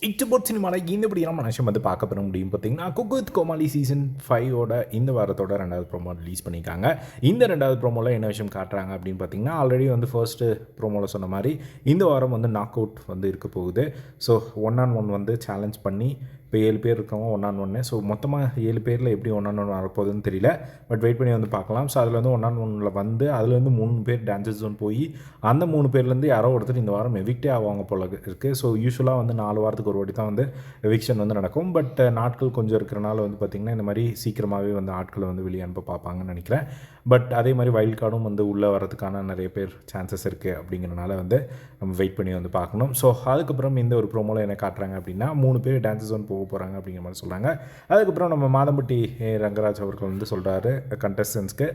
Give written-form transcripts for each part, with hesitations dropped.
இட்டுபோட் சினிமாவில் இந்தபடியான மனுஷன் வந்து பார்க்க பெற முடியும் பார்த்தீங்கன்னா குக் வித் கோமாளி சீசன் 5ஓட இந்த வாரத்தோட 2வது ப்ரோமோ ரிலீஸ் பண்ணியிருக்காங்க. இந்த 2வது ப்ரோமோவில் என்ன விஷயம் காட்டுறாங்க அப்படின்னு பார்த்தீங்கன்னா, ஆல்ரெடி வந்து ஃபர்ஸ்ட்டு ப்ரோமோவில் சொன்ன மாதிரி இந்த வாரம் வந்து நாக் அவுட் வந்து இருக்க போகுது. ஸோ 1-on-1 வந்து சேலஞ்ச் பண்ணி இப்போ 7 பேர் இருக்கவங்க 1-on-1. ஸோ மொத்தமாக 7 பேரில் எப்படி 1-on-1 வரப்போகுதுன்னு தெரியல. பட் வெயிட் பண்ணி வந்து பார்க்கலாம். ஸோ அதில் வந்து 1-on-1 வந்து அதுலேருந்து 3 பேர் டான்ஸர் ஜோன் போய் அந்த 3 பேர்லேருந்து யாரோ ஒருத்தர் இந்த வாரம் எவிக்டே ஆவாங்க போல இருக்குது. ஸோ யூஸ்வலாக வந்து 4 வாரத்துக்கு ஒரு வாட்டி தான் வந்து எவிக்ஷன் வந்து நடக்கும். பட் நாட்கள் கொஞ்சம் இருக்கிறனால வந்து பார்த்திங்கன்னா இந்த மாதிரி சீக்கிரமாகவே வந்து ஆட்களை வந்து வெளியே அனுப்ப பார்ப்பாங்கன்னு நினைக்கிறேன். பட் அதே மாதிரி வைல்ட் கார்டும் வந்து உள்ளே வரதுக்கான நிறைய பேர் சான்சஸ் இருக்குது. அப்படிங்கிறனால வந்து நம்ம வெயிட் பண்ணி வந்து பார்க்கணும். ஸோ அதுக்கப்புறம் இந்த ஒரு ப்ரோமோவில் என்ன காட்டுறாங்க அப்படின்னா 3 பேர் டான்ஸர் ஜோன் போக போகிறாங்க அப்படிங்கிற மாதிரி சொல்கிறாங்க. அதுக்கப்புறம் நம்ம மாதம்பட்டி ரங்கராஜ் அவர்கள் வந்து சொல்கிறாரு கண்டஸ்டன்ஸ்க்கு,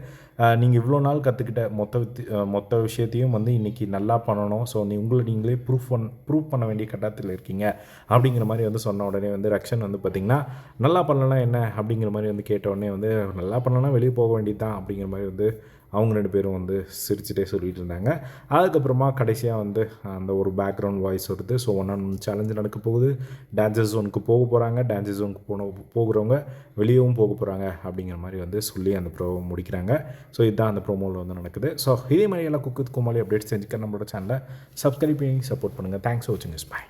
நீங்கள் இவ்வளோ நாள் கற்றுக்கிட்ட மொத்த விஷயத்தையும் வந்து இன்றைக்கி நல்லா பண்ணணும். ஸோ நீங்களே ப்ரூவ் பண்ண வேண்டிய கட்டாயத்தில் இருக்கீங்க அப்படிங்கிற மாதிரி வந்து சொன்ன உடனே வந்து ரக்ஷன் வந்து பார்த்திங்கன்னா நல்லா பண்ணலன்னா என்ன அப்படிங்கிற மாதிரி வந்து கேட்ட உடனே வந்து நல்லா பண்ணலன்னா வெளியே போக வேண்டியது தான் அப்படிங்கிற மாதிரி வந்து அவங்க 2 பேரும் வந்து சிரிச்சுட்டே சொல்லிகிட்டு இருந்தாங்க. அதுக்கப்புறமா கடைசியாக வந்து அந்த ஒரு பேக்ரவுண்ட் வாய்ஸ் வருது. ஸோ 1-on-1 சேலஞ்சு நடக்க போகுது. டான்ஸர் ஜோனுக்கு போக போகிறாங்க. டான்ஸர் ஜோனுக்கு போகிறவங்க வெளியவும் போக போகிறாங்க அப்படிங்கிற மாதிரி வந்து சொல்லி அந்த ப்ரோமோ முடிக்கிறாங்க. ஸோ இதுதான் அந்த ப்ரோமோவில் வந்து நடக்குது. ஸோ இதே மாதிரி எல்லாம் குக் வித் கோமாளி அப்டேட்ஸ் செஞ்சுக்க நம்மளோட சேனலை சப்ஸ்கிரைப் பண்ணி சப்போர்ட் பண்ணுங்கள். தேங்க்ஸ் ஃபார் வாட்சிங். பை.